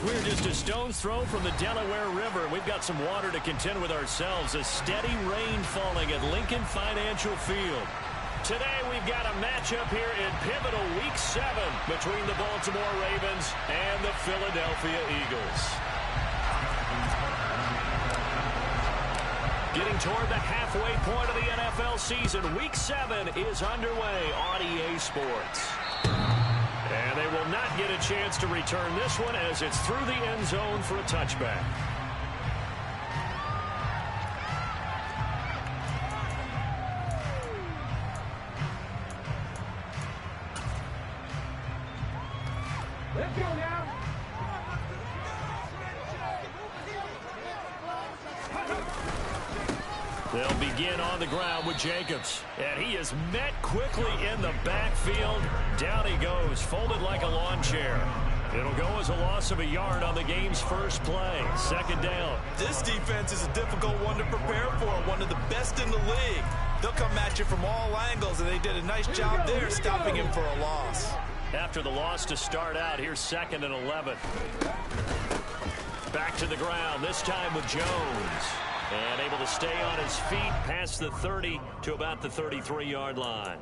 We're just a stone's throw from the Delaware River. We've got some water to contend with ourselves. A steady rain falling at Lincoln Financial Field. Today we've got a matchup here in pivotal Week 7 between the Baltimore Ravens and the Philadelphia Eagles. Getting toward the halfway point of the NFL season, Week 7 is underway on EA Sports. And they will not get a chance to return this one as it's through the end zone for a touchback. Let's go now. They'll begin on the ground with Jacobs. And he is met quickly in the backfield. Down he goes, folded like a lawn chair. It'll go as a loss of a yard on the game's first play. Second down. This defense is a difficult one to prepare for. One of the best in the league. They'll come at you from all angles, and they did a nice job there stopping him for a loss. After the loss to start out, here's 2nd and 11. Back to the ground, this time with Jones. And able to stay on his feet past the 30 to about the 33-yard line.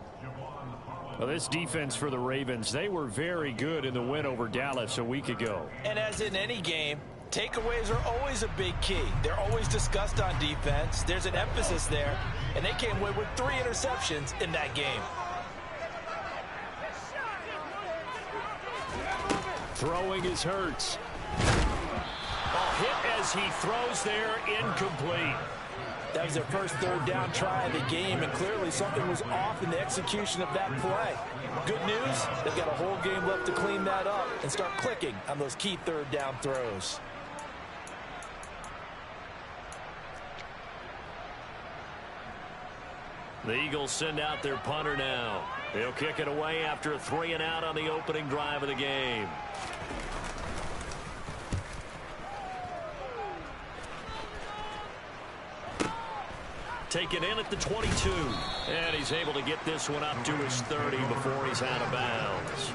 Well, this defense for the Ravens, they were very good in the win over Dallas a week ago. And as in any game, takeaways are always a big key. They're always discussed on defense. There's an emphasis there, and they came away with 3 interceptions in that game. Throwing is Hurts. Hit as he throws there, incomplete. That was their first third down try of the game, and clearly something was off in the execution of that play. Good news, they've got a whole game left to clean that up and start clicking on those key third down throws. The Eagles send out their punter now. He'll kick it away after a 3-and-out on the opening drive of the game. Taken in at the 22. And he's able to get this one up to his 30 before he's out of bounds.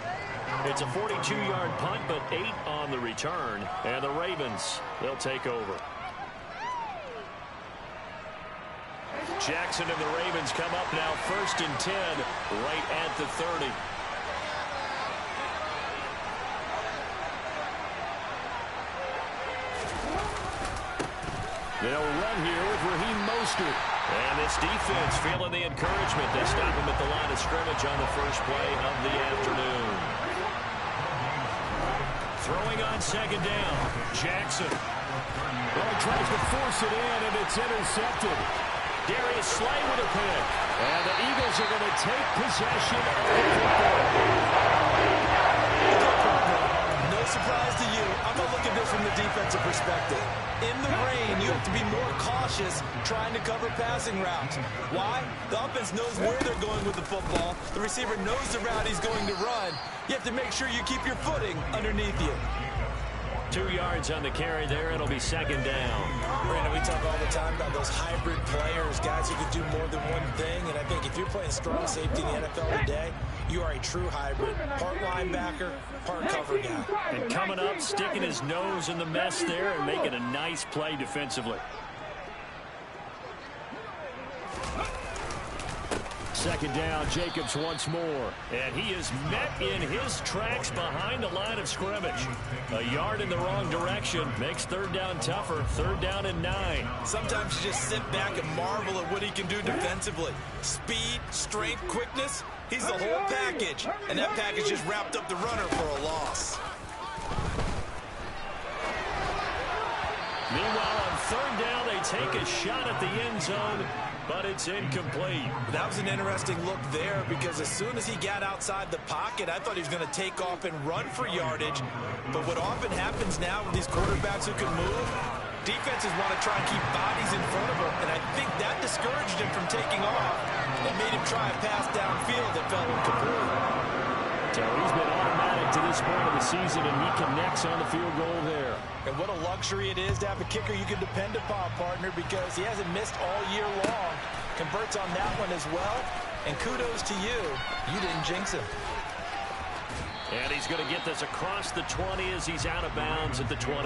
It's a 42-yard punt, but 8 on the return. And the Ravens, they'll take over. Jackson and the Ravens come up now 1st and 10, right at the 30. They'll run here with Raheem Mostert. And this defense feeling the encouragement. They stop him at the line of scrimmage on the first play of the afternoon. Throwing on 2nd down. Jackson. Well, he tries to force it in, and it's intercepted. Darius Slay with a pick. And the Eagles are going to take possession of the football. No surprise to you. I'm going to look at this from the defensive perspective. In the rain, you have to be more cautious trying to cover passing routes. Why? The offense knows where they're going with the football. The receiver knows the route he's going to run. You have to make sure you keep your footing underneath you. 2 yards on the carry there. It'll be 2nd down. Brandon, we talk all the time about those hybrid players, guys who can do more than one thing. And I think if you're playing strong safety in the NFL today, you are a true hybrid. Part linebacker, part cover guy. And coming up, sticking his nose in the mess there and making a nice play defensively. 2nd down, Jacobs once more. And he is met in his tracks behind the line of scrimmage. A yard in the wrong direction makes 3rd down tougher. 3rd down and 9. Sometimes you just sit back and marvel at what he can do defensively. Speed, strength, quickness. He's the whole package. And that package just wrapped up the runner for a loss. Meanwhile, on 3rd down, they take a shot at the end zone, but it's incomplete. That was an interesting look there because as soon as he got outside the pocket, I thought he was going to take off and run for yardage. But what often happens now with these quarterbacks who can move, defenses want to try and keep bodies in front of him, and I think that discouraged him from taking off and made him try a pass downfield that fell incomplete. So he's been automatic to this point of the season, and he connects on the field goal there. And what a luxury it is to have a kicker you can depend upon, partner, because he hasn't missed all year long. Converts on that one as well. And kudos to you. You didn't jinx him. And he's going to get this across the 20 as he's out of bounds at the 23.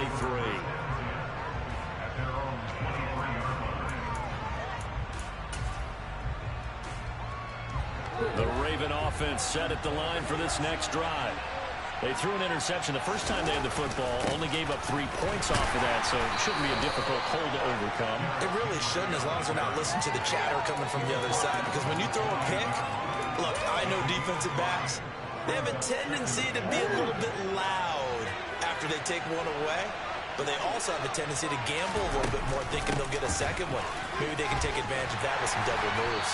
The Raven offense set at the line for this next drive. They threw an interception the first time they had the football, only gave up 3 points off of that, so it shouldn't be a difficult hole to overcome. It really shouldn't, as long as they're not listening to the chatter coming from the other side, because when you throw a pick, look, I know defensive backs, they have a tendency to be a little bit loud after they take one away, but they also have a tendency to gamble a little bit more, thinking they'll get a second one. Maybe they can take advantage of that with some double moves.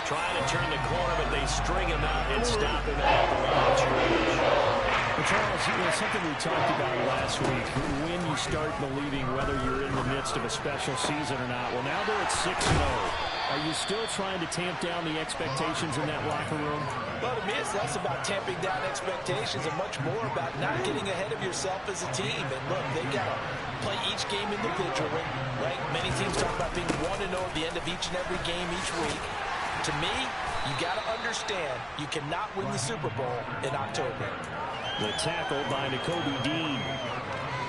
Trying to turn the corner, but they string him out and stop him at the line of scrimmage. Well, Charles, something we talked about last week, when you start believing whether you're in the midst of a special season or not. Well, now they're at 6-0. Are you still trying to tamp down the expectations in that locker room? Well, to me, it's less about tamping down expectations and much more about not getting ahead of yourself as a team. And look, they got to play each game individually, right? Many teams talk about being 1-0 at the end of each and every game each week. To me, you got to understand you cannot win the Super Bowl in October. The tackle by Nakobe Dean.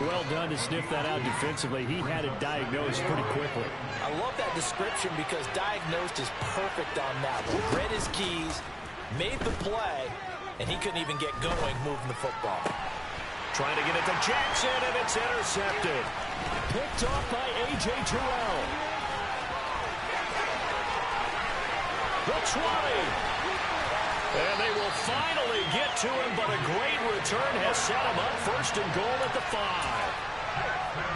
Well done to sniff that out defensively. He had it diagnosed pretty quickly. I love that description because diagnosed is perfect on that one. Read his keys, made the play, and he couldn't even get going moving the football. Trying to get it to Jackson, and it's intercepted. Picked off by A.J. Terrell. The 20. And they will finally get to him, but a great return has set him up first and goal at the 5.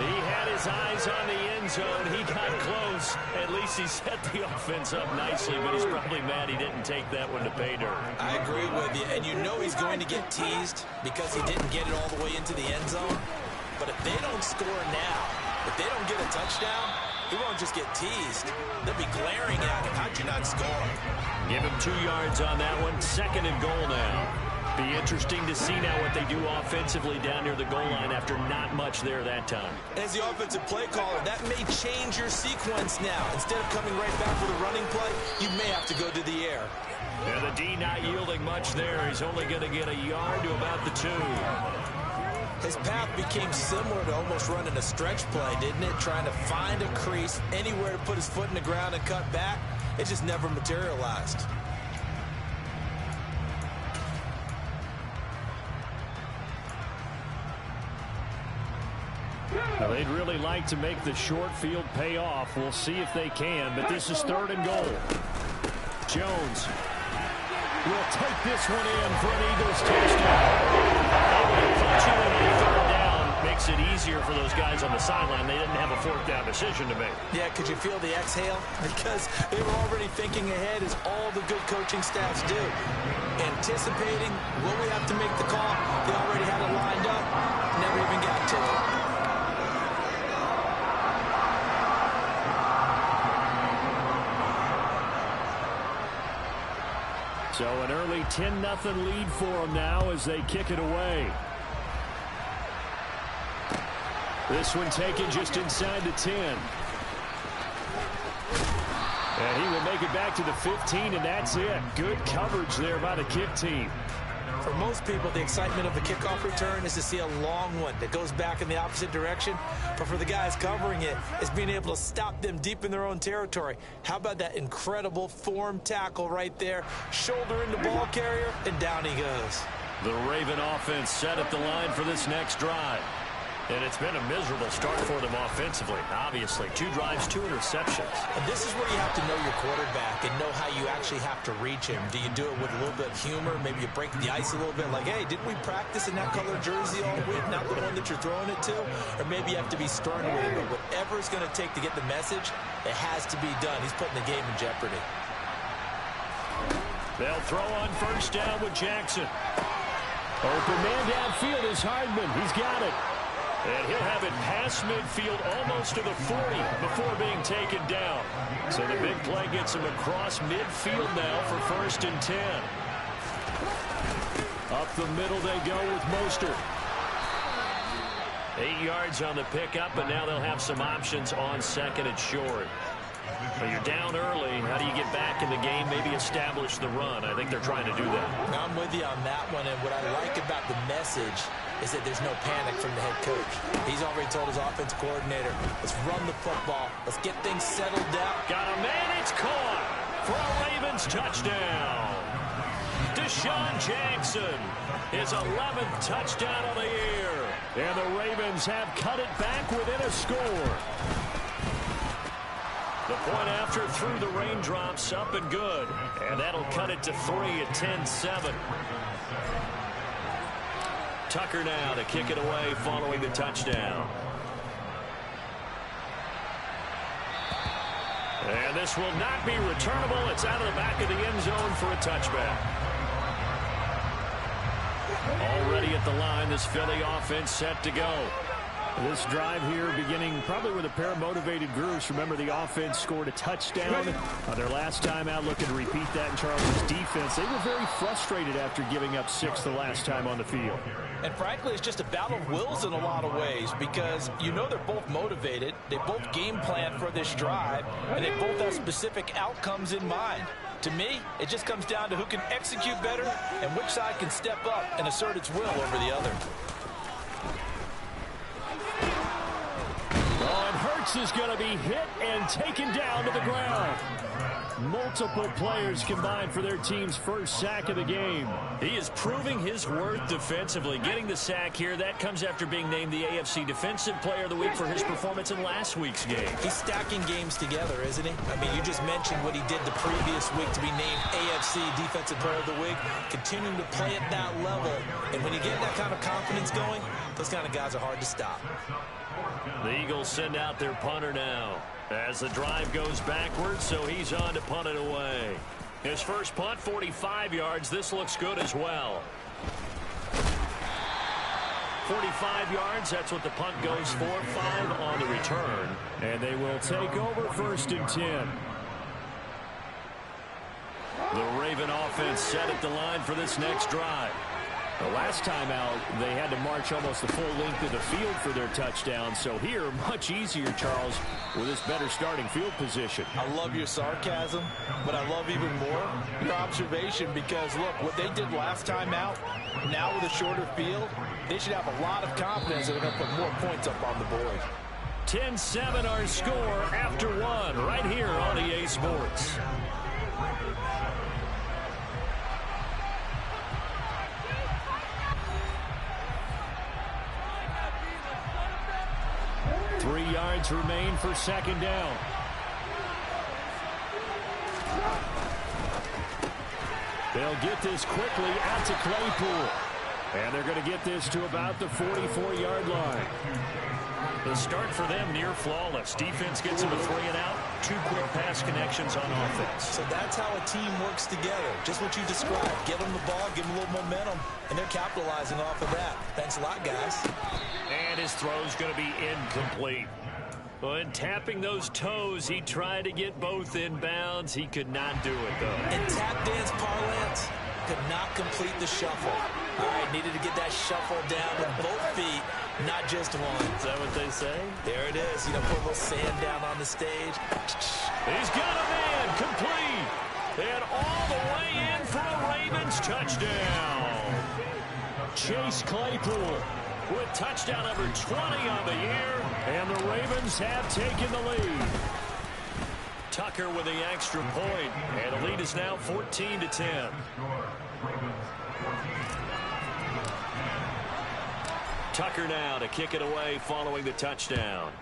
He had his eyes on the end zone. He got close. At least he set the offense up nicely, but he's probably mad he didn't take that one to pay dirt. I agree with you, and you know he's going to get teased because he didn't get it all the way into the end zone. But if they don't score now, if they don't get a touchdown, he won't just get teased. They'll be glaring at him. How'd you not score? Give him 2 yards on that one. 2nd and goal now. Be interesting to see now what they do offensively down near the goal line after not much there that time. As the offensive play caller, that may change your sequence now. Instead of coming right back with a running play, you may have to go to the air. And the D not yielding much there. He's only going to get a yard to about the 2. His path became similar to almost running a stretch play, didn't it? Trying to find a crease, anywhere to put his foot in the ground and cut back. It just never materialized. Now, they'd really like to make the short field pay off. We'll see if they can, but this is 3rd and goal. Jones will take this one in for an Eagles touchdown. Punching on that 3rd down makes it easier for those guys on the sideline. They didn't have a 4th down decision to make. Yeah, could you feel the exhale? Because they were already thinking ahead, as all the good coaching staffs do. Anticipating, will we have to make the call? They already had it lined up, never even got to it. So an early 10-0 lead for them now as they kick it away. This one taken just inside the 10. And he will make it back to the 15, and that's it. Good coverage there by the kick team. For most people, the excitement of the kickoff return is to see a long one that goes back in the opposite direction. But for the guys covering it, it's being able to stop them deep in their own territory. How about that incredible form tackle right there? Shoulder into ball carrier, and down he goes. The Raven offense set at the line for this next drive. And it's been a miserable start for them offensively. Obviously, 2 drives, 2 interceptions. And this is where you have to know your quarterback and know how you actually have to reach him. Do you do it with a little bit of humor? Maybe you break the ice a little bit, like, hey, didn't we practice in that color jersey all week, not the one that you're throwing it to? Or maybe you have to be stern with it. But whatever it's going to take to get the message, it has to be done. He's putting the game in jeopardy. They'll throw on 1st down with Jackson. Open man downfield is Hardman. He's got it. And he'll have it past midfield almost to the 40 before being taken down. So the big play gets him across midfield now for 1st and 10. Up the middle they go with Mostert. 8 yards on the pickup, and now they'll have some options on 2nd and short. Well, you're down early. How do you get back in the game, maybe establish the run? I think they're trying to do that. I'm with you on that one, and what I like about the message is that there's no panic from the head coach. He's already told his offensive coordinator, let's run the football. Let's get things settled down. Got a man, it's caught for a Ravens touchdown. Deshaun Jackson, his 11th touchdown of the year. And the Ravens have cut it back within a score. The point after through the raindrops, up and good. And that'll cut it to 3 at 10-7. Tucker now to kick it away following the touchdown. And this will not be returnable. It's out of the back of the end zone for a touchback. Already at the line, this Philly offense set to go. This drive here beginning probably with a pair of motivated groups. Remember, the offense scored a touchdown their last time out. Looking to repeat that in Charles' defense. They were very frustrated after giving up 6 the last time on the field. And frankly, it's just a battle of wills in a lot of ways because you know they're both motivated. They both game plan for this drive, and they both have specific outcomes in mind. To me, it just comes down to who can execute better and which side can step up and assert its will over the other. Oh, and Hurts is going to be hit and taken down to the ground. Multiple players combined for their team's first sack of the game. He is proving his worth defensively. Getting the sack here, that comes after being named the AFC Defensive Player of the Week for his performance in last week's game. He's stacking games together, isn't he? I mean, you just mentioned what he did the previous week to be named AFC Defensive Player of the Week, continuing to play at that level. And when you get that kind of confidence going, those kind of guys are hard to stop. The Eagles send out their punter now as the drive goes backwards, so he's on to punt it away. His first punt, 45 yards. This looks good as well. 45 yards, that's what the punt goes for. 5 on the return. And they will take over 1st and 10. The Raven offense set at the line for this next drive. The last time out, they had to march almost the full length of the field for their touchdown. So here, much easier, Charles, with this better starting field position. I love your sarcasm, but I love even more your observation because, look, what they did last time out, now with a shorter field, they should have a lot of confidence that they're going to put more points up on the board. 10-7 our score after 1 right here on EA Sports. Three yards remain for 2nd down. They'll get this quickly out to Claypool. And they're going to get this to about the 44-yard line. The start for them near flawless. Defense gets them a 3 and out. 2 quick pass connections on offense. So that's how a team works together. Just what you described. Give them the ball, give them a little momentum, and they're capitalizing off of that. Thanks a lot, guys. And his throw's going to be incomplete. Well, in tapping those toes, he tried to get both in bounds. He could not do it, though. In tap dance parlance, could not complete the shuffle. All right, needed to get that shuffle down with both feet, not just one. Is that what they say? There it is. You know, put a little sand down on the stage. He's got a man, complete. And all the way in for a Ravens touchdown. Chase Claypool with touchdown number 20 on the year. And the Ravens have taken the lead. Tucker with the extra point. And the lead is now 14-10. Tucker now to kick it away following the touchdown.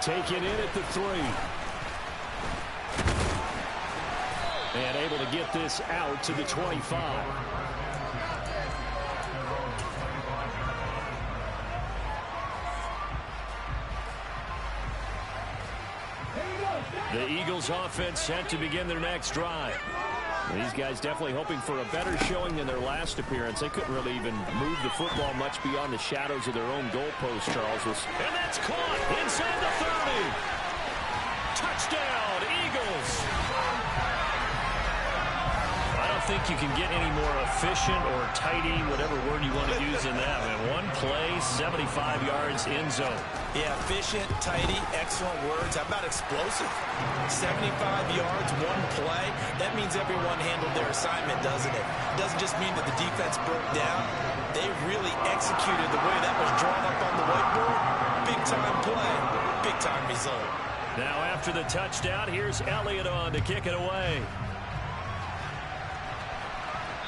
Taken in at the 3. And able to get this out to the 25. The Eagles offense set to begin their next drive. These guys definitely hoping for a better showing than their last appearance. They couldn't really even move the football much beyond the shadows of their own goalpost, Charles. And that's caught inside the 30. Touchdown, Eagles. I don't think you can get any more efficient or tidy, whatever word you want to use in that, man. One play, 75 yards, end zone. Yeah, efficient, tidy, excellent words. How about explosive? 75 yards, one play. That means everyone handled their assignment, doesn't it? It doesn't just mean that the defense broke down. They really executed the way that was drawn up on the whiteboard. Big-time play, big-time result. Now after the touchdown, here's Elliott on to kick it away.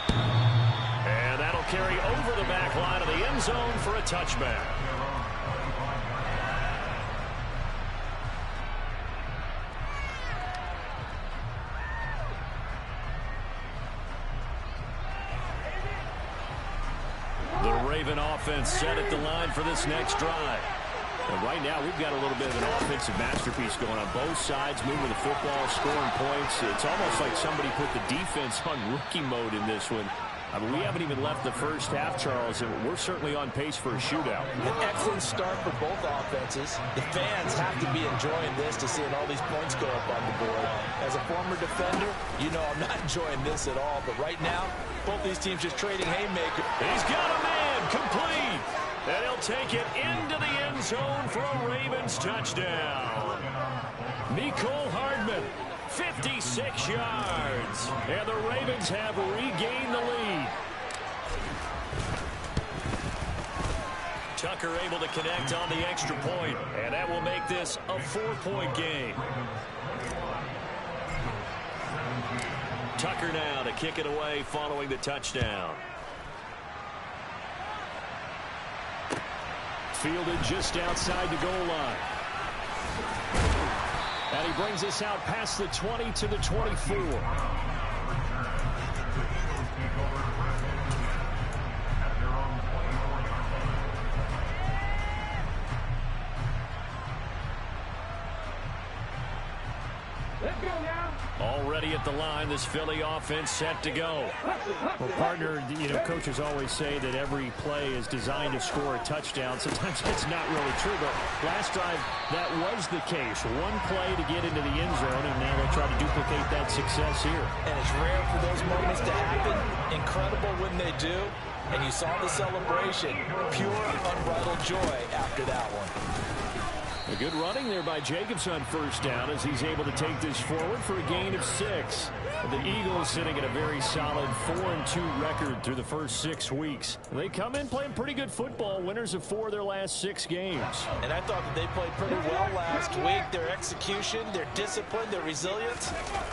And that'll carry over the back line of the end zone for a touchback. The Raven offense set at the line for this next drive. And right now, we've got a little bit of an offensive masterpiece going on both sides, moving the football, scoring points. It's almost like somebody put the defense on rookie mode in this one. I mean, we haven't even left the first half, Charles, and we're certainly on pace for a shootout. An excellent start for both offenses. The fans have to be enjoying this to seeing all these points go up on the board. As a former defender, you know I'm not enjoying this at all. But right now, both these teams just trading haymakers. He's got a man complete. And he'll take it into the end zone for a Ravens touchdown. Mecole Hardman, 56 yards. And the Ravens have regained the lead. Tucker able to connect on the extra point, and that will make this a 4-point game. Tucker now to kick it away following the touchdown. Fielded just outside the goal line. And he brings us out past the 20 to the 24. Already at the line, this Philly offense set to go. Well, partner, you know, coaches always say that every play is designed to score a touchdown. Sometimes that's not really true, but last drive, that was the case. One play to get into the end zone, and now they'll try to duplicate that success here. And it's rare for those moments to happen. Incredible when they do. And you saw the celebration. Pure, unbridled joy after that one. A good running there by Jacobs on first down as he's able to take this forward for a gain of 6. The Eagles sitting at a very solid 4-2 record through the first 6 weeks. They come in playing pretty good football, winners of 4 of their last 6 games. And I thought that they played pretty well last week. Their execution, their discipline, their resilience,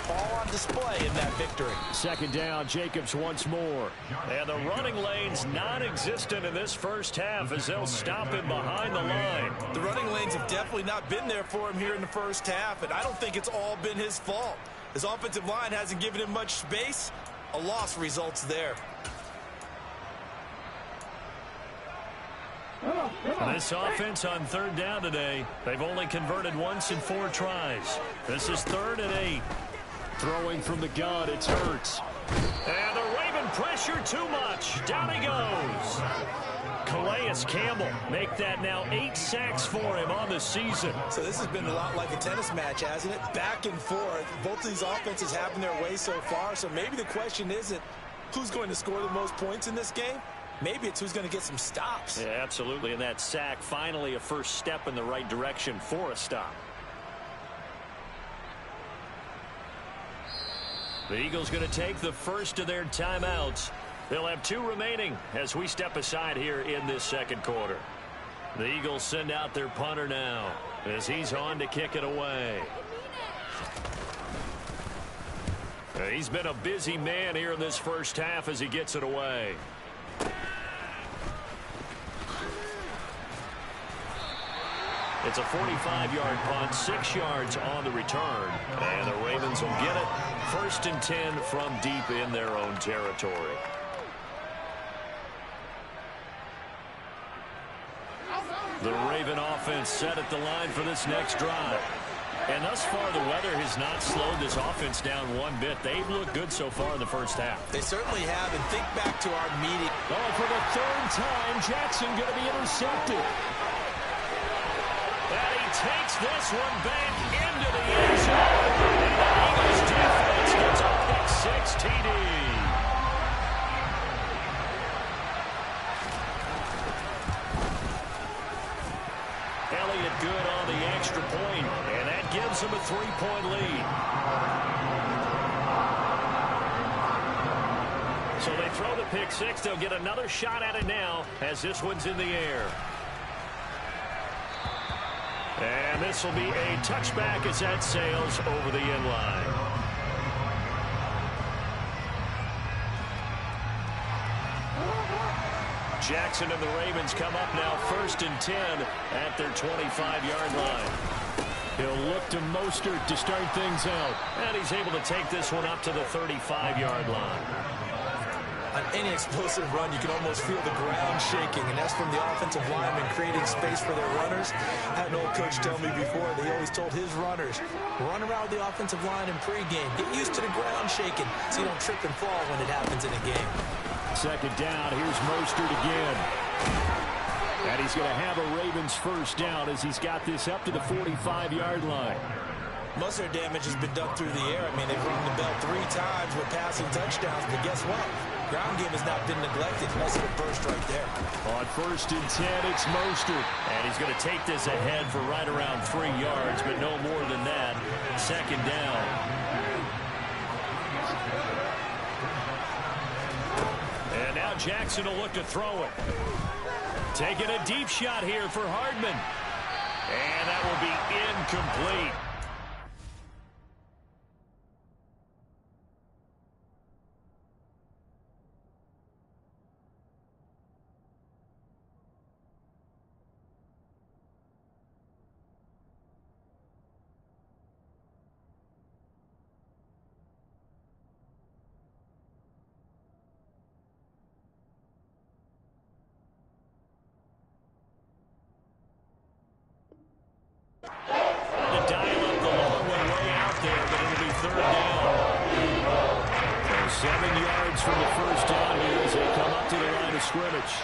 all on display in that victory. Second down, Jacobs once more. And the running lane's non-existent in this first half as they'll stop him behind the line. The running lanes have definitely not been there for him here in the first half, and I don't think it's all been his fault. His offensive line hasn't given him much space. A loss results there. This offense on third down today, they've only converted once in 4 tries. This is 3rd and 8. Throwing from the gun, it's Hurts. And the Raven pressure too much. Down he goes. Calais Campbell make that now 8 sacks for him on the season. So this has been a lot like a tennis match, hasn't it? Back and forth. Both of these offenses having their way so far. So maybe the question isn't who's going to score the most points in this game. Maybe it's who's going to get some stops. Yeah, absolutely. And that sack finally a first step in the right direction for a stop. The Eagles going to take the first of their timeouts. They'll have 2 remaining as we step aside here in this second quarter. The Eagles send out their punter now as he's on to kick it away. He's been a busy man here in this first half as he gets it away. It's a 45-yard punt, 6 yards on the return. And the Ravens will get it 1st and 10 from deep in their own territory. The Raven offense set at the line for this next drive. And thus far, the weather has not slowed this offense down one bit. They've looked good so far in the first half. They certainly have. And think back to our meeting. Oh, for the 3rd time, Jackson going to be intercepted. And he takes this one back into the end zone. And the Eagles defense gets a pick-6 TD. gives them a 3-point lead. So they throw the pick six. They'll get another shot at it now as this one's in the air. And this will be a touchback as that sails over the end line. Jackson and the Ravens come up now 1st and 10 at their 25-yard line. He'll look to Mostert to start things out. And he's able to take this one up to the 35-yard line. On any explosive run, you can almost feel the ground shaking, and that's from the offensive linemen creating space for their runners. I had an old coach tell me before, they always told his runners, run around the offensive line in pregame. Get used to the ground shaking so you don't trip and fall when it happens in a game. 2nd down, here's Mostert again. And he's going to have a Ravens 1st down as he's got this up to the 45-yard line. Most of their damage has been done through the air. I mean, they've rung the bell 3 times with passing touchdowns, but guess what? Ground game has not been neglected. Nice little burst right there. On 1st and 10, it's Mostert. And he's going to take this ahead for right around 3 yards, but no more than that. 2nd down. And now Jackson will look to throw it. Taking a deep shot here for Hardman. And that will be incomplete. Scrimmage.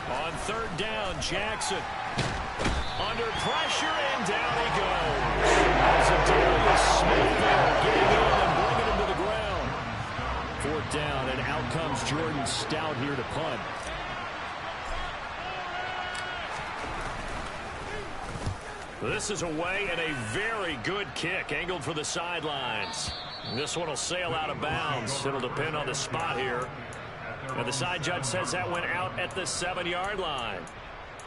On 3rd down, Jackson. Under pressure, and down he goes. As Smith there, getting in and bringing him to the ground. 4th down, and out comes Jordan Stout here to punt. This is away and a very good kick, angled for the sidelines. This one will sail out of bounds. It'll depend on the spot here. And the side judge says that went out at the 7-yard line.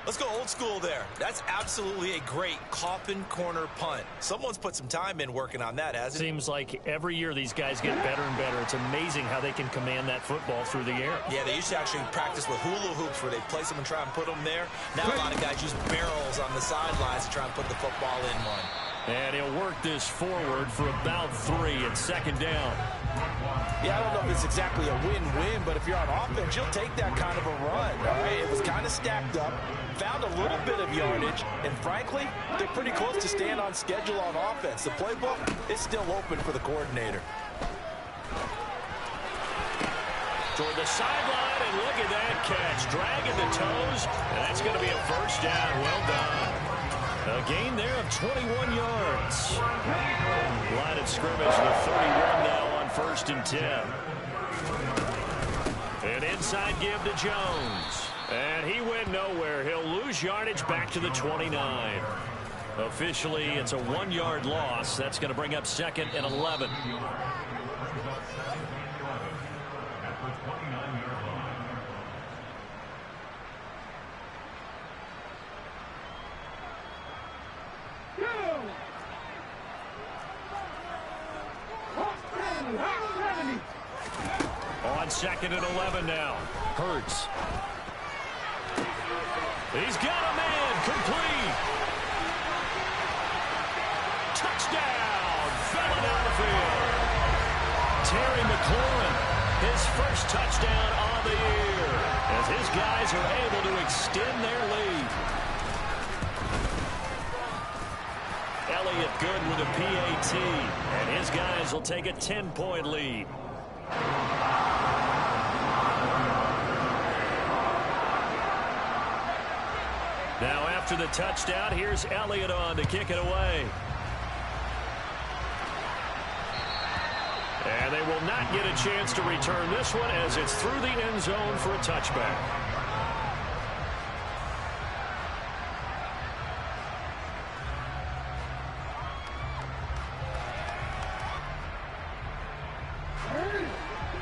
Let's go old school there. That's absolutely a great coffin corner punt. Someone's put some time in working on that, hasn't it? Seems like every year these guys get better and better. It's amazing how they can command that football through the air. Yeah, they used to actually practice with hula hoops where they place them and try and put them there. Now a lot of guys use barrels on the sidelines to try and put the football in one. And he'll work this forward for about 3 at 2nd down. Yeah, I don't know if it's exactly a win-win, but if you're on offense, you'll take that kind of a run. All right? It was kind of stacked up, found a little bit of yardage, and frankly, they're pretty close to staying on schedule on offense. The playbook is still open for the coordinator. Toward the sideline, and look at that catch. Dragging the toes, and that's going to be a 1st down. Well done. A gain there of 21 yards. Line of scrimmage, the 31 now on 1st and 10. An inside give to Jones. And he went nowhere. He'll lose yardage back to the 29. Officially, it's a 1-yard loss. That's going to bring up 2nd and 11. On 2nd and 11 now. Hurts. He's got a man. Complete. Touchdown, Philadelphia. Terry McLaurin, his 1st touchdown on the year, as his guys are able to extend their lead. Elliott good with a PAT, and his guys will take a 10-point lead. Now after the touchdown, here's Elliott on to kick it away. And they will not get a chance to return this one as it's through the end zone for a touchback.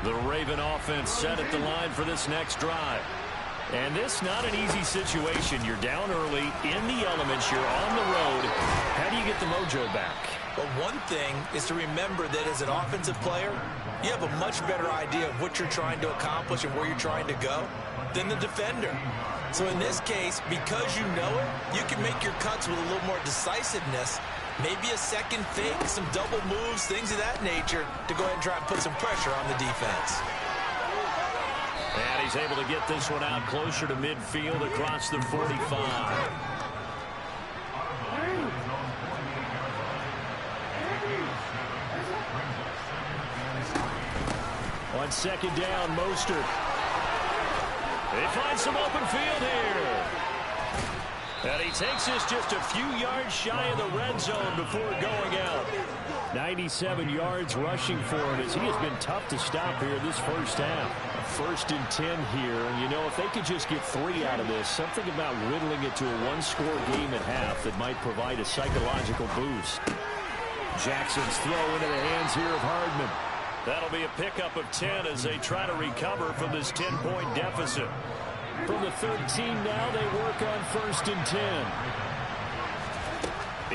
The Raven offense set at the line for this next drive. And this not an easy situation. You're down early, in the elements, you're on the road. How do you get the mojo back? Well, one thing is to remember that as an offensive player, you have a much better idea of what you're trying to accomplish and where you're trying to go than the defender. So in this case, because you know it, you can make your cuts with a little more decisiveness. Maybe a second fake, some double moves, things of that nature to go ahead and try and put some pressure on the defense. And he's able to get this one out closer to midfield across the 45. On second down, Mostert. They find some open field here. And he takes this just a few yards shy of the red zone before going out. 97 yards rushing for him as he has been tough to stop here this first half. 1st and 10 here. And, you know, if they could just get 3 out of this, something about whittling it to a one-score game at half that might provide a psychological boost. Jackson's throw into the hands here of Hardman. That'll be a pickup of 10 as they try to recover from this 10-point deficit. From the 13 now, they work on 1st and 10.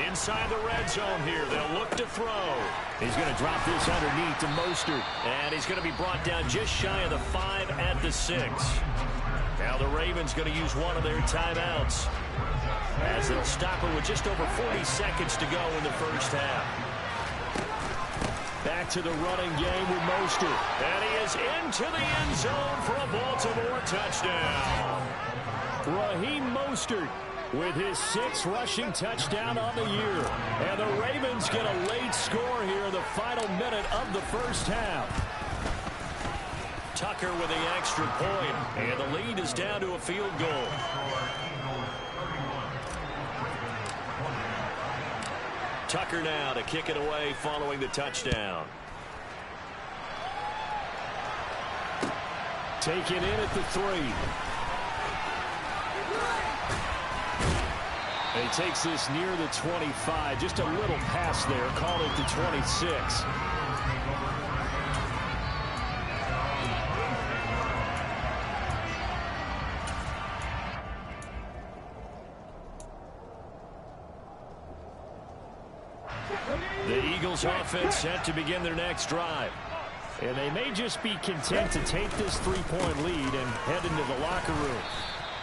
Inside the red zone here, they'll look to throw. He's going to drop this underneath to Mostert. And he's going to be brought down just shy of the 5 at the 6. Now the Ravens going to use one of their timeouts as they'll stop it with just over 40 seconds to go in the first half. Back to the running game with Mostert. And he is into the end zone for a Baltimore touchdown. Raheem Mostert with his 6th rushing touchdown on the year. And the Ravens get a late score here in the final minute of the first half. Tucker with the extra point. And the lead is down to a field goal. Tucker now to kick it away following the touchdown. Taken in at the 3. He takes this near the 25. Just a little pass there. Call it the 26. The Eagles offense set to begin their next drive. And they may just be content to take this 3-point lead and head into the locker room.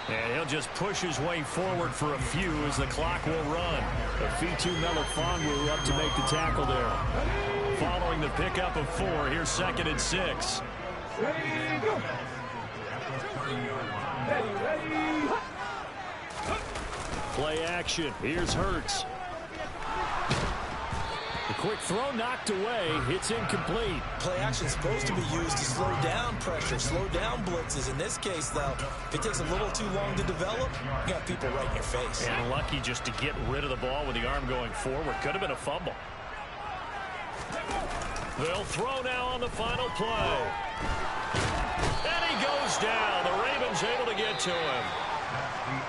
And he'll just push his way forward for a few as the clock will run. Afitu Melifonwu up to make the tackle there. Following the pickup of 4, here's 2nd and 6. Play action. Here's Hurts. The quick throw knocked away. It's incomplete. Play action is supposed to be used to slow down pressure, slow down blitzes. In this case, though, if it takes a little too long to develop, you got people right in your face. And lucky just to get rid of the ball with the arm going forward. Could have been a fumble. They'll throw now on the final play. And he goes down. The Ravens able to get to him.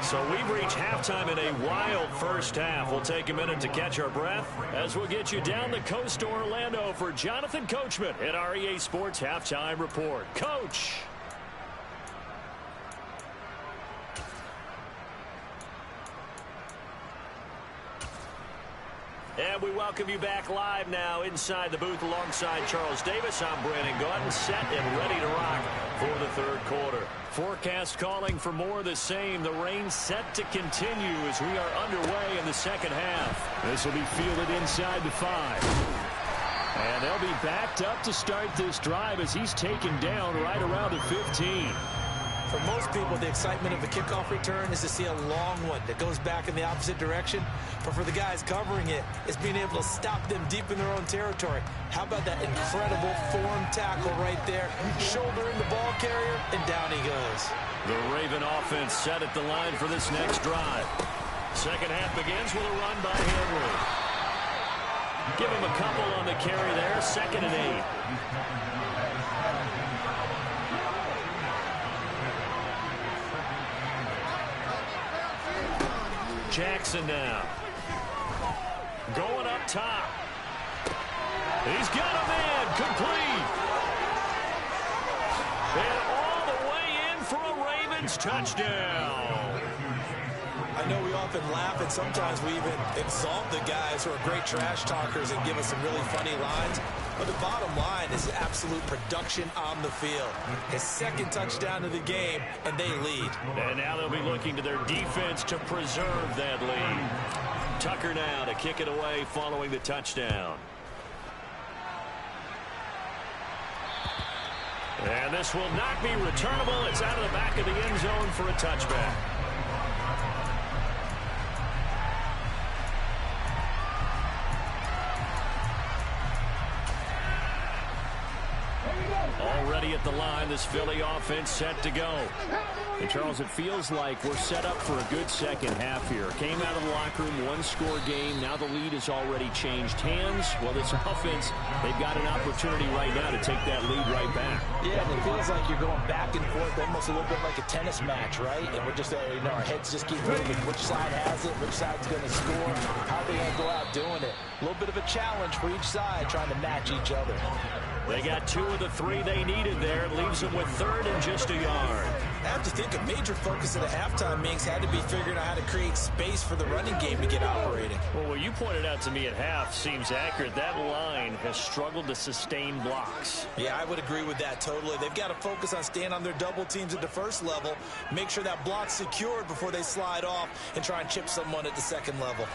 So we've reached halftime in a wild first half. We'll take a minute to catch our breath as we'll get you down the coast to Orlando for Jonathan Coachman at our EA Sports Halftime Report. Coach. And we welcome you back live now inside the booth alongside Charles Davis. I'm Brandon Gaudin, set and ready to rock for the 3rd quarter. Forecast calling for more of the same. The rain set to continue as we are underway in the 2nd half. This will be fielded inside the 5. And they'll be backed up to start this drive as he's taken down right around the 15. For most people, the excitement of a kickoff return is to see a long one that goes back in the opposite direction. But for the guys covering it, it's being able to stop them deep in their own territory. How about that incredible form tackle right there? Shoulder in the ball carrier, and down he goes. The Raven offense set at the line for this next drive. 2nd half begins with a run by Henry. Give him a couple on the carry there. 2nd and 8. Jackson now. Going up top. He's got a man complete. Ravens touchdown. I know we often laugh, and sometimes we even exalt the guys who are great trash talkers and give us some really funny lines. But the bottom line is absolute production on the field. His second touchdown of the game, and they lead. And now they'll be looking to their defense to preserve that lead. Tucker now to kick it away following the touchdown. And this will not be returnable. It's out of the back of the end zone for a touchback. Already at the line, this Philly offense set to go. And Charles, it feels like we're set up for a good second half here. Came out of the locker room, one-score game. Now the lead has already changed hands. Well, this offense, they've got an opportunity right now to take that lead right back. Yeah, and it feels like you're going back and forth, almost a little bit like a tennis match, right? And we're just, our heads just keep moving. Which side has it? Which side's going to score? How are they going to go out doing it? A little bit of a challenge for each side, trying to match each other. They got 2 of the 3 they needed there. It leaves them with third and just a yard. I have to think a major focus at the halftime means had to be figuring out how to create space for the running game to get operating. Well, what you pointed out to me at half seems accurate. That line has struggled to sustain blocks. Yeah, I would agree with that totally. They've got to focus on staying on their double teams at the first level, make sure that block's secured before they slide off and try and chip someone at the second level.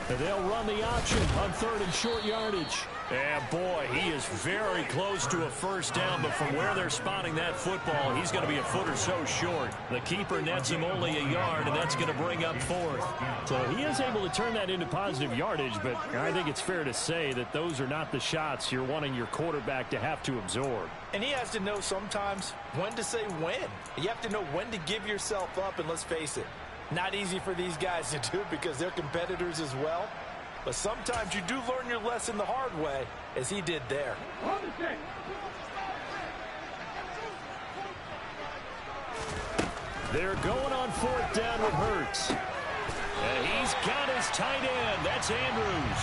And they'll run the option on third and short yardage. And boy, he is very close to a first down, but from where they're spotting that football, he's going to be a foot or so short. The keeper nets him only a yard, and that's going to bring up fourth. So he is able to turn that into positive yardage, but I think it's fair to say that those are not the shots you're wanting your quarterback to have to absorb. And he has to know sometimes when to say when. You have to know when to give yourself up, and let's face it, not easy for these guys to do because they're competitors as well. But sometimes you do learn your lesson the hard way, as he did there. They're going on fourth down with Hurts. And he's got his tight end. That's Andrews.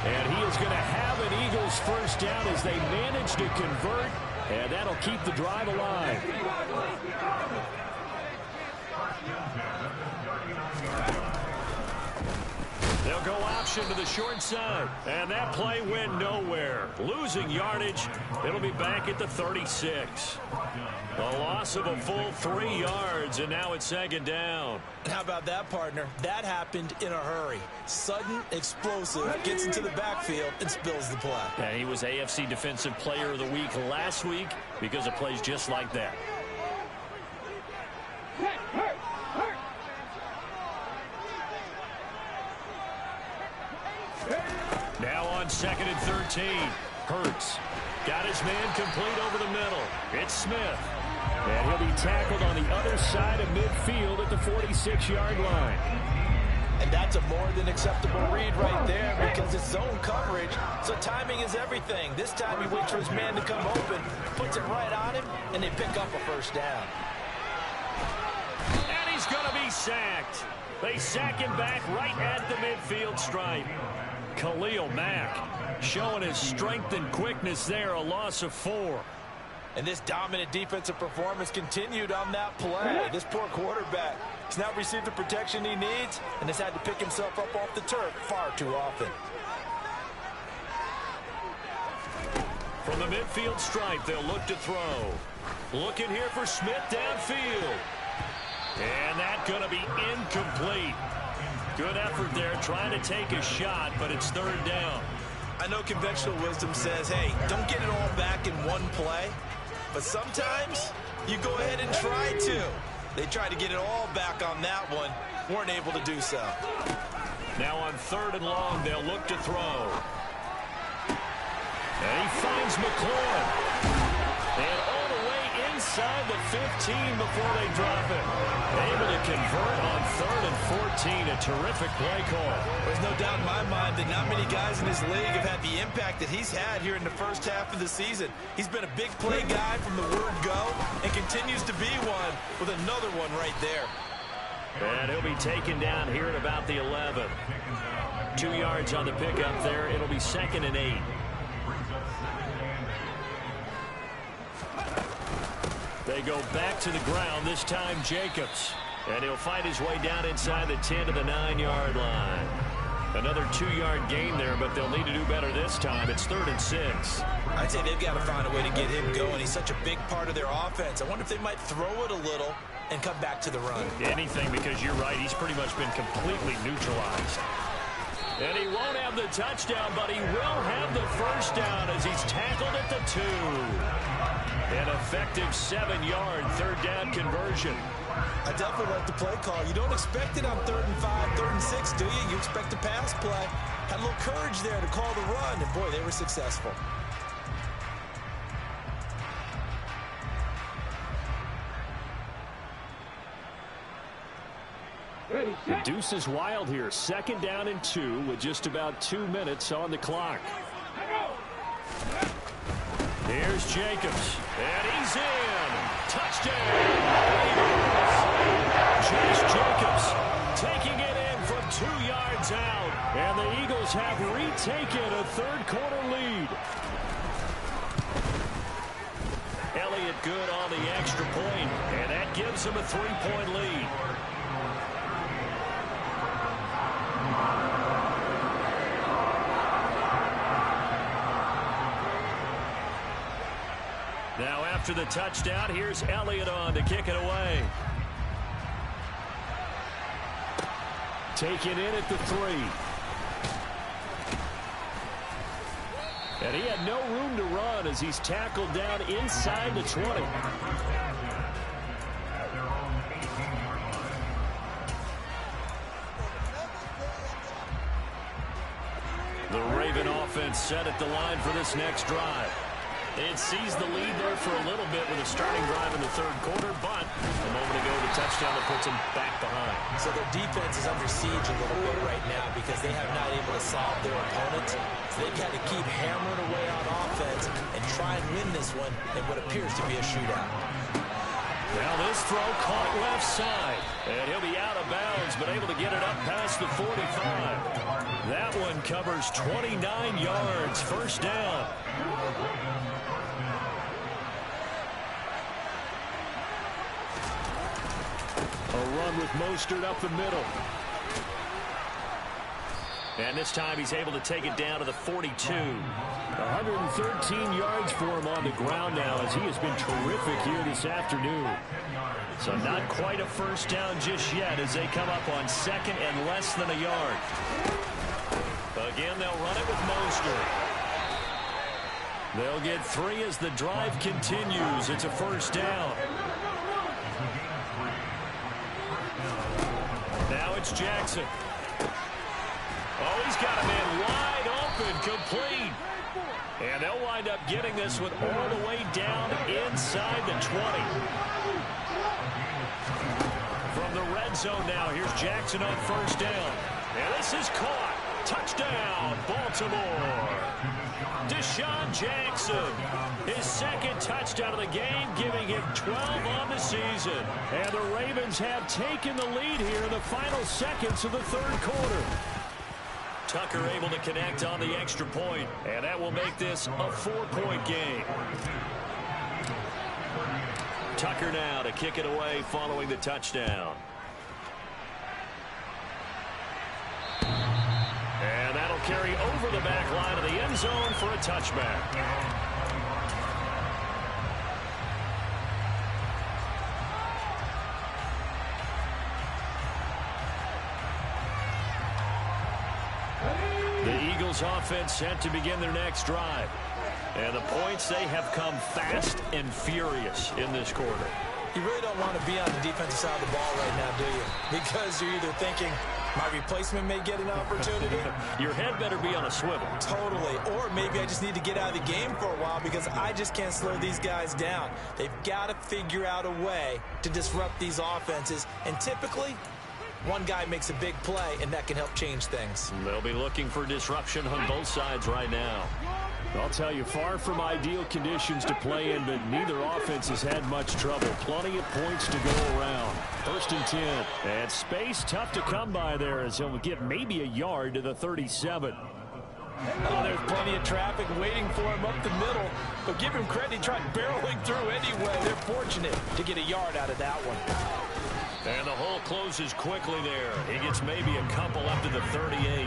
And he is going to have an Eagles first down as they manage to convert. And that'll keep the drive alive. They'll go option to the short side. And that play went nowhere. Losing yardage. It'll be back at the 36. A loss of a full 3 yards, and now it's second down. How about that, partner? That happened in a hurry. Sudden, explosive, gets into the backfield, and spills the play. And he was AFC Defensive Player of the Week last week because of plays just like that. Now on second and 13. Hurts got his man complete over the middle. It's Smith. And he'll be tackled on the other side of midfield at the 46-yard line. And that's a more than acceptable read right there because it's zone coverage, so timing is everything. This time he waits for his man to come open, puts it right on him, and they pick up a first down. And he's going to be sacked. They sack him back right at the midfield stripe. Khalil Mack showing his strength and quickness there, a loss of 4. And this dominant defensive performance continued on that play. This poor quarterback has not received the protection he needs and has had to pick himself up off the turf far too often. From the midfield stripe, they'll look to throw. Looking here for Smith downfield. And that's going to be incomplete. Good effort there, trying to take a shot, but it's third down. I know conventional wisdom says, hey, don't get it all back in one play. But sometimes you go ahead and try to. They tried to get it all back on that one. Weren't able to do so. Now on third and long, they'll look to throw. And he finds McLaurin. And all the way inside the 15 before they drop it. Able to convert on third and 14. A terrific play call. There's no doubt in my mind that not many guys in this league have had the impact that he's had here in the first half of the season. He's been a big play guy from the word go and continues to be one with another one right there. And he'll be taken down here at about the 11. 2 yards on the pickup there. It'll be second and 8. They go back to the ground, this time Jacobs. And he'll find his way down inside the 10 to the 9-yard line. Another 2-yard gain there, but they'll need to do better this time. It's 3rd and 6. I'd say they've got to find a way to get him going. He's such a big part of their offense. I wonder if they might throw it a little and come back to the run. Anything, because you're right. He's pretty much been completely neutralized. And he won't have the touchdown, but he will have the first down as he's tackled at the 2. An effective 7-yard third down conversion. I definitely like the play call. You don't expect it on 3rd and 5, 3rd and 6, do you? You expect a pass play. Had a little courage there to call the run, and boy, they were successful. The deuce is wild here. 2nd down and 2 with just about 2 minutes on the clock. Here's Jacobs, and he's in. Touchdown. Josh Jacobs taking it in from 2 yards out. And the Eagles have retaken a 3rd-quarter lead. Elliott good on the extra point, and that gives him a 3-point lead. Now after the touchdown, here's Elliott on to kick it away. Taken in at the 3. And he had no room to run as he's tackled down inside the 20. The Raven offense set at the line for this next drive. It sees the lead there for a little bit with a starting drive in the 3rd quarter, but a moment ago the touchdown that puts them back behind. So their defense is under siege a little bit right now because they have not able to solve their opponents. So they've got to keep hammering away on offense and try and win this one in what appears to be a shootout. Now this throw caught left side, and he'll be out of bounds, but able to get it up past the 45. That one covers 29 yards, 1st down. A run with Mostert up the middle. And this time he's able to take it down to the 42. 113 yards for him on the ground now as he has been terrific here this afternoon. So not quite a first down just yet as they come up on 2nd and less than a yard. Again, they'll run it with Mostert. They'll get 3 as the drive continues. It's a first down. Now it's Jackson. Oh, he's got a man wide open, complete. And they'll wind up getting this one all the way down inside the 20. From the red zone now, here's Jackson on first down. And this is caught. Touchdown, Baltimore. Deshaun Jackson, his 2nd touchdown of the game, giving him 12 on the season. And the Ravens have taken the lead here in the final seconds of the 3rd quarter. Tucker able to connect on the extra point, and that will make this a 4-point game. Tucker now to kick it away following the touchdown. And that'll carry over the back line of the end zone for a touchback. The Eagles offense set to begin their next drive. And the points, they have come fast and furious in this quarter. You really don't want to be on the defensive side of the ball right now, do you? Because you're either thinking, my replacement may get an opportunity. Your head better be on a swivel. Totally. Or maybe I just need to get out of the game for a while because I just can't slow these guys down. They've got to figure out a way to disrupt these offenses. And typically, one guy makes a big play, and that can help change things. They'll be looking for disruption on both sides right now. I'll tell you, far from ideal conditions to play in, but neither offense has had much trouble. Plenty of points to go around. 1st and 10. And space tough to come by there as he'll get maybe a yard to the 37. Oh, there's plenty of traffic waiting for him up the middle. But give him credit, he tried barreling through anyway. They're fortunate to get a yard out of that one. And the hole closes quickly there. He gets maybe a couple up to the 38.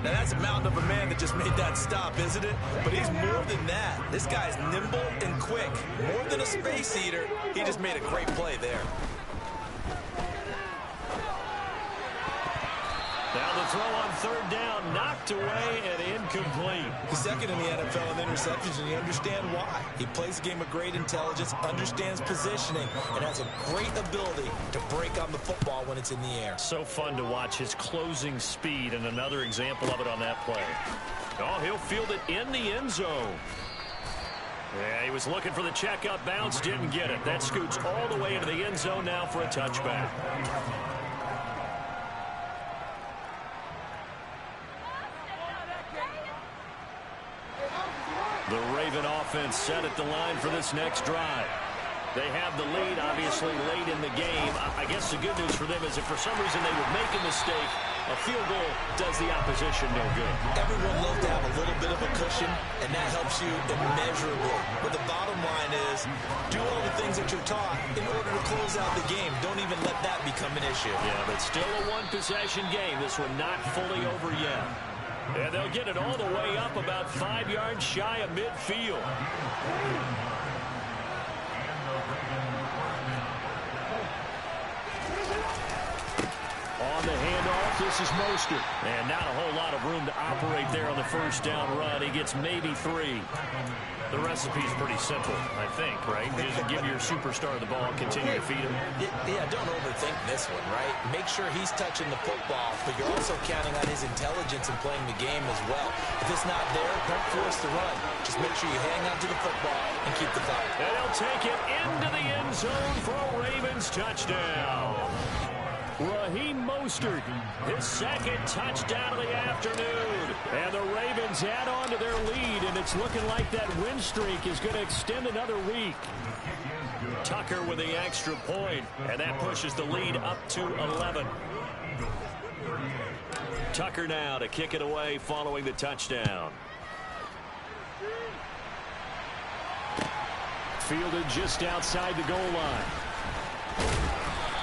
Now, that's a mountain of a man that just made that stop, isn't it? But he's more than that. This guy's nimble and quick. More than a space eater, he just made a great play there. Now the throw on third down, knocked away and incomplete. He's second in the NFL in interceptions, and you understand why. He plays a game of great intelligence, understands positioning, and has a great ability to break on the football when it's in the air. So fun to watch his closing speed, and another example of it on that play. Oh, he'll field it in the end zone. Yeah, he was looking for the checkup bounce, didn't get it. That scoots all the way into the end zone now for a touchback. The Raven offense set at the line for this next drive. They have the lead, obviously, late in the game. I guess the good news for them is if for some reason they would make a mistake, a field goal does the opposition no good. Everyone loves to have a little bit of a cushion, and that helps you immeasurably. But the bottom line is, do all the things that you're taught in order to close out the game. Don't even let that become an issue. Yeah, but still a one-possession game. This one not fully over yet. And they'll get it all the way up about 5 yards shy of midfield. On the handoff, this is Mostert. And not a whole lot of room to operate there on the first down run. He gets maybe 3. The recipe's pretty simple, I think, right? Just give your superstar the ball, continue to feed him. Yeah, don't overthink this one, right? Make sure he's touching the football, but you're also counting on his intelligence in playing the game as well. If it's not there, don't force the run. Just make sure you hang on to the football and keep the fight. And he'll take it into the end zone for a Ravens touchdown. Raheem Mostert, his second touchdown of the afternoon. And the Ravens add on to their lead, and it's looking like that win streak is going to extend another week. Tucker with the extra point, and that pushes the lead up to 11. Tucker now to kick it away following the touchdown. Fielded just outside the goal line.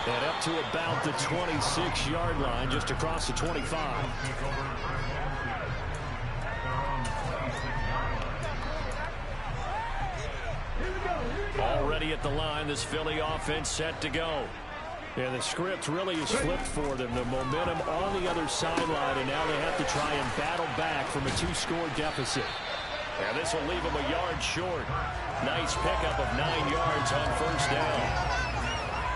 And up to about the 26-yard line, just across the 25. Already at the line, this Philly offense set to go. Yeah, the script really is flipped for them. The momentum on the other sideline, and now they have to try and battle back from a 2-score deficit. And this will leave them a yard short. Nice pickup of 9 yards on first down.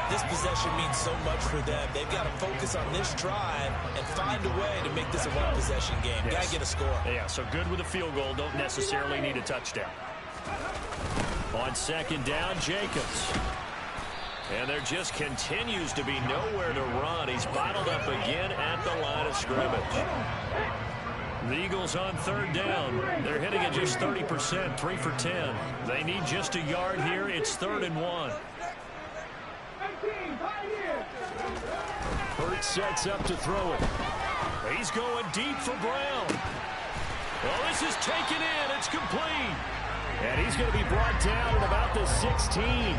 This possession means so much for them. They've got to focus on this drive and find a way to make this a one-possession game. Yes. Got to get a score. Yeah, so good with a field goal. Don't necessarily need a touchdown. On second down, Jacobs. And there just continues to be nowhere to run. He's bottled up again at the line of scrimmage. The Eagles on third down. They're hitting at just 30%, 3 for 10. They need just a yard here. It's 3rd and 1. Hurts sets up to throw it. He's going deep for Brown. Well, this is taken in. It's complete. And he's going to be brought down at about the 16.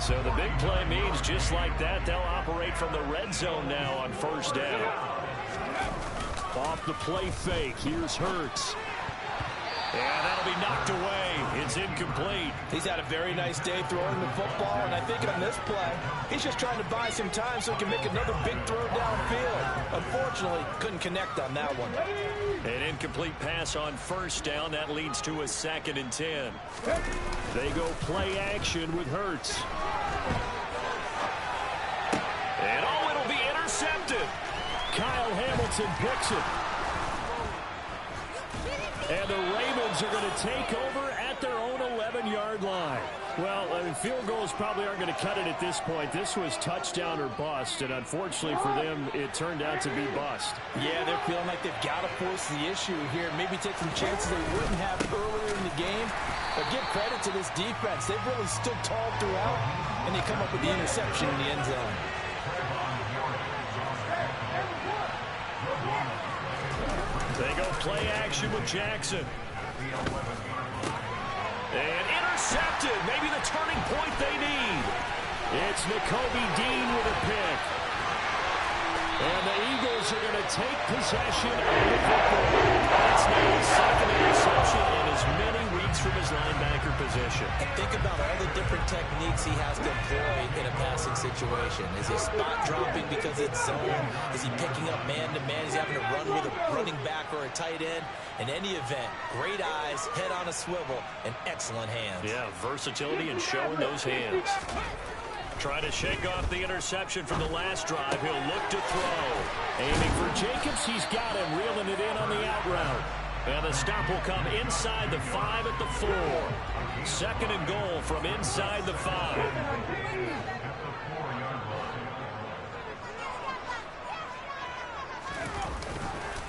So the big play means just like that, they'll operate from the red zone now on first down. Off the play fake. Here's Hurts. And that'll be knocked away. It's incomplete. He's had a very nice day throwing the football, and I think on this play, he's just trying to buy some time so he can make another big throw downfield. Unfortunately, couldn't connect on that one. An incomplete pass on first down. That leads to a 2nd and 10. They go play action with Hurts. And it'll be intercepted. Kyle Hamilton picks it. And the Ravens are going to take over at their own 11-yard line. Well, I mean, field goals probably aren't going to cut it at this point. This was touchdown or bust, and unfortunately for them, it turned out to be bust. Yeah, they're feeling like they've got to force the issue here. Maybe take some chances they wouldn't have earlier in the game. But give credit to this defense. They've really stood tall throughout, and they come up with the interception in the end zone. They go play action with Jackson. And intercepted. Maybe the turning point they need. It's Nakobe Dean with a pick. And the Eagles are going to take possession of the football. That's now his second interception in as many weeks from his linebacker position. And think about all the different techniques he has to employ in a passing situation. Is he spot dropping because it's zone? Is he picking up man-to-man? Is he having to run with a running back or a tight end? In any event, great eyes, head on a swivel, and excellent hands. Yeah, versatility and showing those hands. Trying to shake off the interception from the last drive. He'll look to throw. Aiming for Jacobs. He's got him, reeling it in on the out route. And the stop will come inside the 5 at the 4. Second and goal from inside the 5.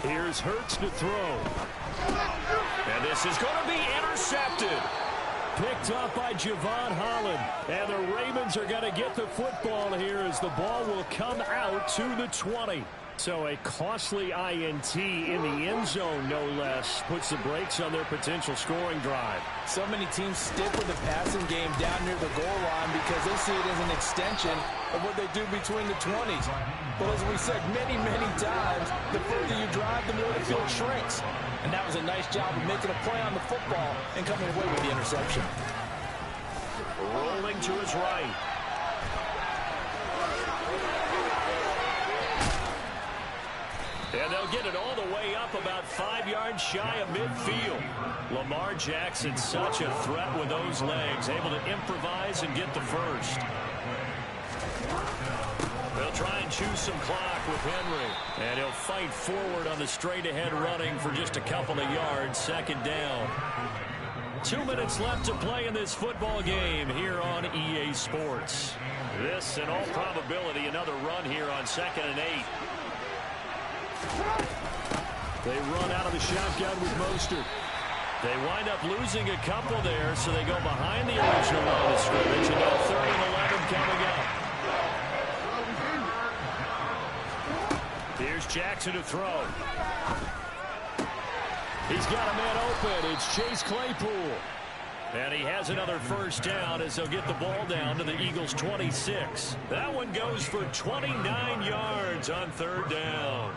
Here's Hurts to throw. And this is going to be intercepted. Picked up by Javon Holland. And the Ravens are going to get the football here as the ball will come out to the 20. So a costly INT in the end zone, no less, puts the brakes on their potential scoring drive. So many teams stick with the passing game down near the goal line because they see it as an extension of what they do between the 20s. But as we said many, many times, the further you drive, the more the field shrinks. And that was a nice job of making a play on the football and coming away with the interception. Rolling to his right. And they'll get it all the way up about 5 yards shy of midfield. Lamar Jackson, such a threat with those legs, able to improvise and get the first. They'll try and choose some clock with Henry. And he'll fight forward on the straight-ahead running for just a couple of yards, second down. 2 minutes left to play in this football game here on EA Sports. This, in all probability, another run here on 2nd and 8. They run out of the shotgun with Mostert. They wind up losing a couple there, so they go behind the original line of scrimmage, and now 3rd and 11 coming up. Here's Jackson to throw. He's got a man open. It's Chase Claypool. And he has another first down as they'll get the ball down to the Eagles' 26. That one goes for 29 yards on 3rd down.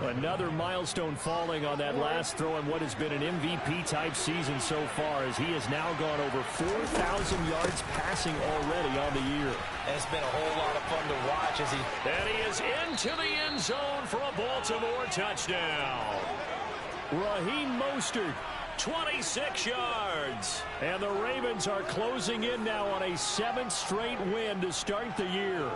Another milestone falling on that last throw in what has been an MVP-type season so far, as he has now gone over 4,000 yards passing already on the year. And it's been a whole lot of fun to watch as he... And he is into the end zone for a Baltimore touchdown. Raheem Mostert, 26 yards. And the Ravens are closing in now on a 7th straight win to start the year.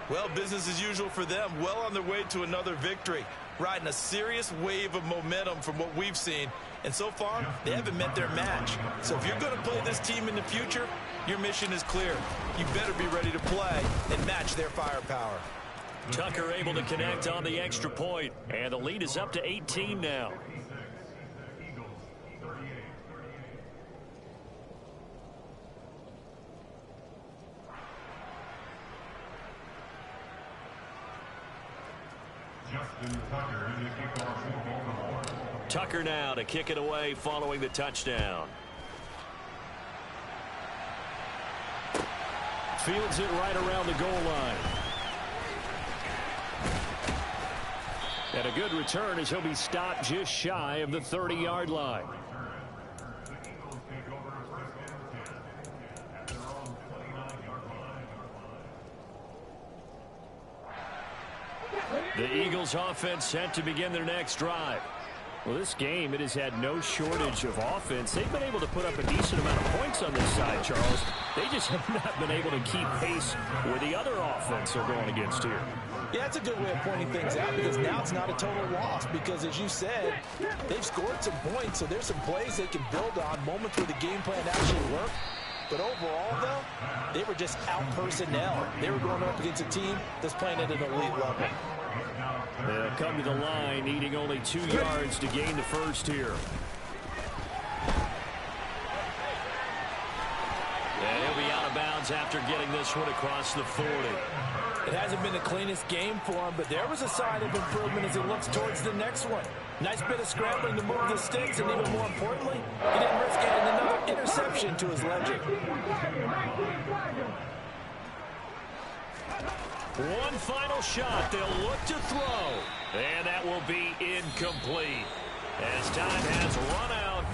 Well, business as usual for them. Well on their way to another victory. Riding a serious wave of momentum from what we've seen. And so far, they haven't met their match. So if you're going to play this team in the future, your mission is clear. You better be ready to play and match their firepower. Tucker able to connect on the extra point. And the lead is up to 18 now. Tucker now to kick it away following the touchdown. Fields it right around the goal line. And a good return as he'll be stopped just shy of the 30-yard line. The Eagles offense set to begin their next drive. Well, this game, it has had no shortage of offense. They've been able to put up a decent amount of points on this side, Charles. They just have not been able to keep pace with the other offense they're going against here. Yeah, that's a good way of pointing things out, because now it's not a total loss, because as you said, they've scored some points, so there's some plays they can build on, moments where the game plan actually worked. But overall, though, they were just out personnel. They were going up against a team that's playing at an elite level. They'll come to the line, needing only 2 yards to gain the first here. And he'll be out of bounds yards after getting this one across the 40. It hasn't been the cleanest game for him, but there was a sign of improvement as he looks towards the next one. Nice bit of scrambling to move the sticks, and even more importantly, he didn't risk adding another interception to his ledger. One final shot. They'll look to throw. And that will be incomplete. As time has run out,